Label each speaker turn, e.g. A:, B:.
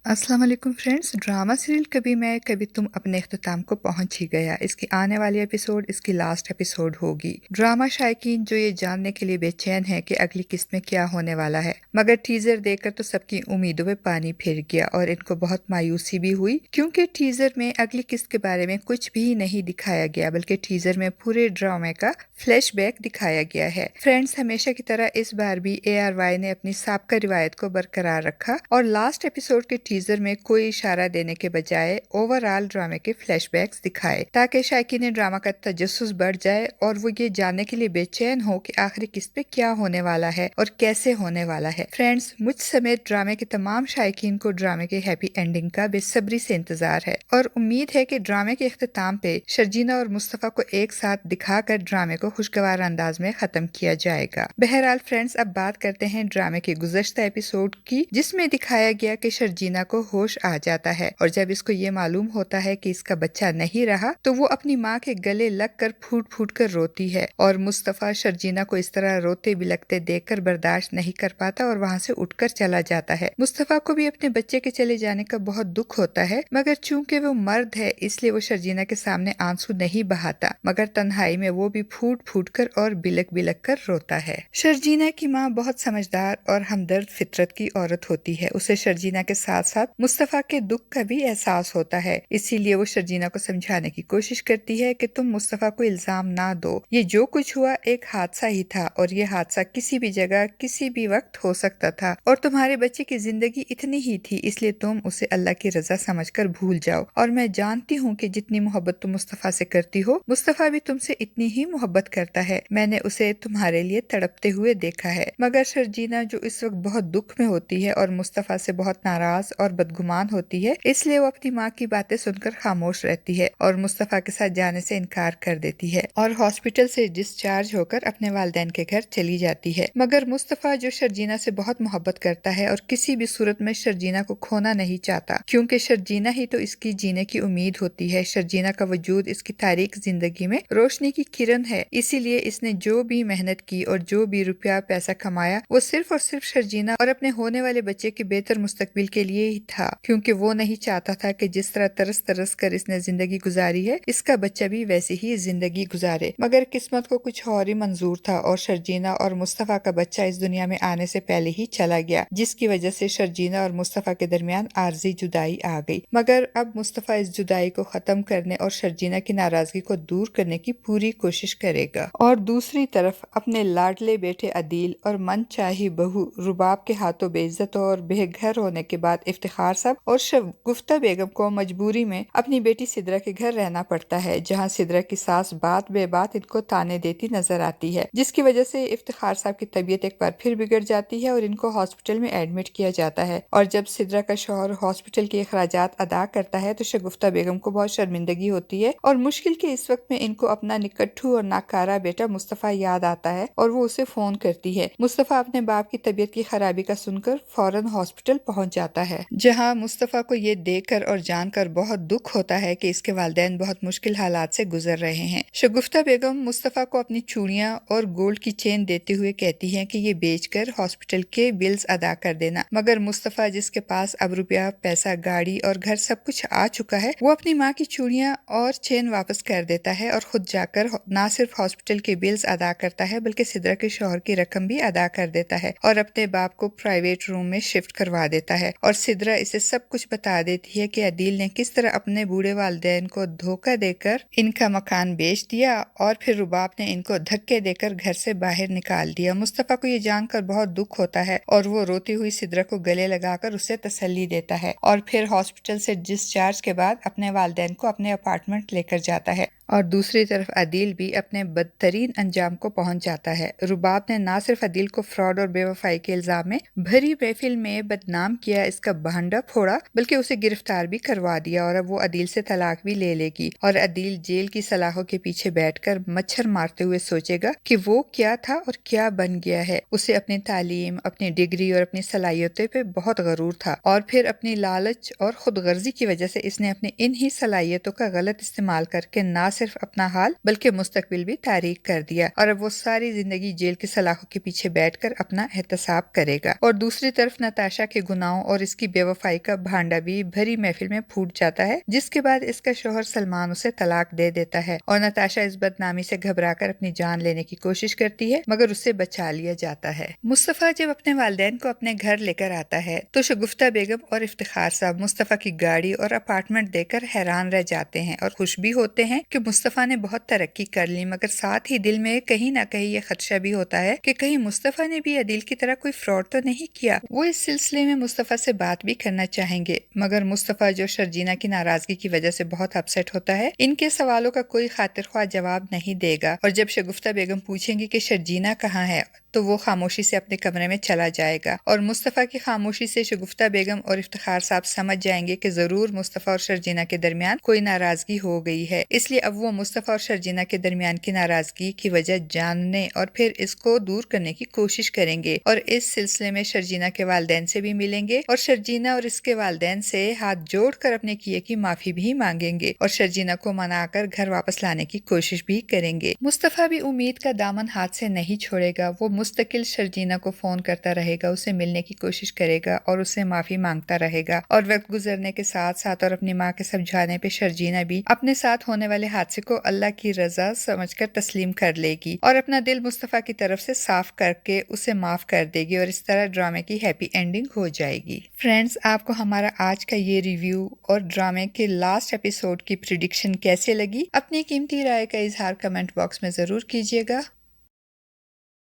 A: अस्सलाम वालेकुम friends. Drama serial कभी मैं कभी तुम अपने इख्तिताम को पहुंच ही गया। इसकी आने वाली एपिसोड इसकी लास्ट एपिसोड होगी। ड्रामा शायकीन जो ये जानने के लिए बेचैन है कि अगली किस्त में क्या होने वाला है, मगर टीजर देखकर तो सबकी उम्मीदों में पानी फिर गया और इनको बहुत मायूसी भी हुई, क्योंकि टीजर में अगली किस्त के बारे में कुछ भी नहीं दिखाया गया, बल्कि टीजर में पूरे ड्रामे का फ्लैशबैक दिखाया गया है। फ्रेंड्स, हमेशा की तरह इस बार भी ARY ने अपनी साबका रिवायत को बरकरार रखा और लास्ट एपिसोड के टीजर में कोई इशारा देने के बजाय ओवरऑल ड्रामे के फ्लैशबैक्स दिखाए, ताकि शायकीन ड्रामा का तजस्सुस बढ़ जाए और वो ये जानने के लिए बेचैन हो कि आखिरी किस्त पे क्या होने वाला है और कैसे होने वाला है। फ्रेंड्स, मुझ समेत ड्रामे के तमाम शायकीन को ड्रामे के हैप्पी एंडिंग का बेसब्री से इंतजार है और उम्मीद है कि ड्रामे के इख्तिताम पे शर्जीना और मुस्तफा को एक साथ दिखाकर ड्रामे को खुशगवार अंदाज में खत्म किया जाएगा। बहरहाल फ्रेंड्स, अब बात करते हैं ड्रामे के गुज़श्ता एपिसोड की, जिसमें दिखाया गया कि शर्जीना को होश आ जाता है और जब इसको ये मालूम होता है कि इसका बच्चा नहीं रहा तो वो अपनी माँ के गले लगकर फूट फूट कर रोती है और मुस्तफा शर्जीना को इस तरह रोते बिलखते देखकर बर्दाश्त नहीं कर पाता और वहाँ से उठकर चला जाता है। मुस्तफा को भी अपने बच्चे के चले जाने का बहुत दुख होता है, मगर चूंकि वो मर्द है इसलिए वो शर्जीना के सामने आंसू नहीं बहाता, मगर तन्हाई में वो भी फूट फूट कर और बिलक बिलक कर रोता है। शर्जीना की माँ बहुत समझदार और हमदर्द फितरत की औरत होती है। उसे शर्जीना के साथ साथ मुस्तफा के दुख का भी एहसास होता है, इसीलिए वो शर्जीना को समझाने की कोशिश करती है कि तुम मुस्तफा को इल्जाम ना दो, ये जो कुछ हुआ एक हादसा ही था और ये हादसा किसी भी जगह किसी भी वक्त हो सकता था और तुम्हारे बच्चे की जिंदगी इतनी ही थी, इसलिए तुम उसे अल्लाह की रजा समझकर भूल जाओ। और मैं जानती हूँ कि जितनी मोहब्बत तुम मुस्तफा से करती हो, मुस्तफा भी तुमसे इतनी ही मोहब्बत करता है। मैंने उसे तुम्हारे लिए तड़पते हुए देखा है। मगर शर्जीना जो इस वक्त बहुत दुख में होती है और मुस्तफा से बहुत नाराज और बदगुमान होती है, इसलिए वो अपनी माँ की बातें सुनकर खामोश रहती है और मुस्तफा के साथ जाने से इनकार कर देती है और हॉस्पिटल से डिस्चार्ज होकर अपने वालिदैन के घर चली जाती है। मगर मुस्तफा जो शर्जीना से बहुत मोहब्बत करता है और किसी भी सूरत में शर्जीना को खोना नहीं चाहता, क्योंकि शर्जीना ही तो इसकी जीने की उम्मीद होती है। शर्जीना का वजूद इसकी तारीख जिंदगी में रोशनी की किरण है, इसीलिए इसने जो भी मेहनत की और जो भी रुपया पैसा कमाया वो सिर्फ और सिर्फ शर्जीना और अपने होने वाले बच्चे के बेहतर मुस्तकबिल के लिए ही था, क्योंकि वो नहीं चाहता था कि जिस तरह तरस तरस कर इसने जिंदगी गुजारी है इसका बच्चा भी वैसे ही जिंदगी गुजारे। मगर किस्मत को कुछ और ही मंजूर था और शर्जीना और मुस्तफा का बच्चा इस दुनिया में आने से पहले ही चला गया, जिसकी वजह से शर्जीना और मुस्तफा के दरमियान आर्जी जुदाई आ गई। मगर अब मुस्तफा इस जुदाई को खत्म करने और शर्जीना की नाराजगी को दूर करने की पूरी कोशिश करेगा और दूसरी तरफ अपने लाडले बेटे अदील और मनचाही बहू रुबाब के हाथों बेइज्जत और बेघर होने के बाद इफ्तिखार साहब और शगुफ्ता बेगम को मजबूरी में अपनी बेटी सिद्रा के घर रहना पड़ता है, जहां सिद्रा की सास बात बे बात इनको ताने देती नजर आती है, जिसकी वजह से इफ्तिखार साहब की तबीयत एक बार फिर बिगड़ जाती है और इनको हॉस्पिटल में एडमिट किया जाता है। और जब सिद्रा का शौहर हॉस्पिटल के अखराजात अदा करता है तो शगुफ्ता बेगम को बहुत शर्मिंदगी होती है और मुश्किल के इस वक्त में इनको अपना निकट्ठू और नाकारा बेटा मुस्तफा याद आता है और वो उसे फोन करती है। मुस्तफा अपने बाप की तबीयत की खराबी का सुनकर फौरन हॉस्पिटल पहुंच जाता है, जहां मुस्तफा को ये देखकर और जानकर बहुत दुख होता है कि इसके वालिदैन बहुत मुश्किल हालात से गुजर रहे हैं। शगुफ्ता बेगम मुस्तफा को अपनी चूड़ियां और गोल्ड की चेन देते हुए कहती है कि ये बेचकर हॉस्पिटल के बिल्स अदा कर देना, मगर मुस्तफा जिसके पास अब रुपया पैसा गाड़ी और घर सब कुछ आ चुका है, वो अपनी माँ की चूड़ियां और चेन वापस कर देता है और खुद जाकर न सिर्फ हॉस्पिटल के बिल्स अदा करता है बल्कि सिद्रा के शौहर की रकम भी अदा कर देता है और अपने बाप को प्राइवेट रूम में शिफ्ट करवा देता है। और सिद्रा इसे सब कुछ बता देती है कि अदील ने किस तरह अपने बूढ़े वालिदैन को धोखा देकर इनका मकान बेच दिया और फिर रुबाब ने इनको धक्के देकर घर से बाहर निकाल दिया। मुस्तफा को ये जानकर बहुत दुख होता है और वो रोती हुई सिद्रा को गले लगाकर उसे तसल्ली देता है और फिर हॉस्पिटल से डिस्चार्ज के बाद अपने वालिदैन को अपने अपार्टमेंट लेकर जाता है। और दूसरी तरफ अदील भी अपने बदतरीन अंजाम को पहुंच जाता है। रुबाब ने न सिर्फ अदील को फ्रॉड और बेवफाई के इल्जाम में भरी महफिल में बदनाम किया, इसका भांडा फोड़ा, बल्कि उसे गिरफ्तार भी करवा दिया और अब वो अदील से तलाक भी ले लेगी और अदील जेल की सलाखों के पीछे बैठकर मच्छर मारते हुए सोचेगा कि वो क्या था और क्या बन गया है। उसे अपनी तालीम, अपनी डिग्री और अपनी सलाहियतों पे बहुत गरूर था और फिर अपनी लालच और खुद गर्जी की वजह से इसने अपनी इन ही सलाहियतों का गलत इस्तेमाल करके न صرف اپنا حال بلکہ مستقبل بھی تاریک کر دیا اور اب وہ ساری زندگی جیل کی سلاخوں کے پیچھے بیٹھ کر اپنا احتساب کرے گا۔ اور دوسری طرف نتاشا کے گناہوں اور اس کی بے وفائی کا بھانڈا بھی بھری محفل میں پھوٹ جاتا ہے، جس کے بعد اس کا شوہر سلمان اسے طلاق دے دیتا ہے اور نتاشا اس بدنامی سے گھبرا کر اپنی جان لینے کی کوشش کرتی ہے مگر اسے بچا لیا جاتا ہے۔ مصطفیٰ جب اپنے والدین کو اپنے گھر لے کر آتا ہے تو شگفتہ بیگم اور افتخار صاحب مصطفیٰ کی گاڑی اور اپارٹمنٹ دیکھ کر حیران رہ جاتے ہیں اور خوش بھی ہوتے ہیں کہ مصطفیٰ نے بہت ترقی کر لی، مگر ساتھ ہی دل میں کہیں نہ کہیں یہ خدشہ بھی ہوتا ہے کہ کہیں مصطفیٰ نے بھی عدیل کی طرح کوئی فراڈ تو نہیں کیا۔ وہ اس سلسلے میں مصطفیٰ سے بات بھی کرنا چاہیں گے مگر مصطفیٰ جو شرجینہ کی ناراضگی کی وجہ سے بہت اپسیٹ ہوتا ہے، ان کے سوالوں کا کوئی خاطر خواہ جواب نہیں دے گا اور جب شگفتہ بیگم پوچھیں گی کہ شرجینہ کہاں ہے تو وہ خاموشی سے اپنے کمرے میں چلا جائے گا اور مصطفیٰ کی خاموشی سے شگفتہ بیگم اور افتخار صاحب سمجھ جائیں گے کہ ضرور مصطفیٰ اور شرجینہ کے درمیان کوئی ناراضگی ہو گئی ہے، اس لیے اب وہ مصطفیٰ اور شرجینہ کے درمیان کی ناراضگی کی وجہ جاننے اور پھر اس کو دور کرنے کی کوشش کریں گے اور اس سلسلے میں شرجینہ کے والدین سے بھی ملیں گے اور شرجینہ اور اس کے والدین سے ہاتھ جوڑ کر اپنے کیے کی معافی بھی مانگیں گے اور شرجینہ کو منا کر گھر واپس لانے کی کوشش بھی کریں گے۔ مصطفیٰ بھی امید کا دامن ہاتھ سے نہیں چھوڑے گا، وہ مستقل شرجینہ کو فون کرتا رہے گا، اسے ملنے کی کوشش کرے گا اور اسے معافی مانگتا رہے گا اور وقت گزرنے کے ساتھ ساتھ اور اپنی ماں کے سمجھانے پہ شرجینہ بھی اپنے ساتھ ہونے والے حادثے کو اللہ کی رضا سمجھ کر تسلیم کر لے گی اور اپنا دل مصطفیٰ کی طرف سے صاف کر کے اسے معاف کر دے گی اور اس طرح ڈرامے کی ہیپی اینڈنگ ہو جائے گی۔ فرینڈز، آپ کو ہمارا آج کا یہ ریویو اور ڈرامے کے لاسٹ ایپیسوڈ کی پریڈکشن کیسے لگی؟ اپنی قیمتی رائے کا اظہار کمنٹ باکس میں ضرور کیجیے گا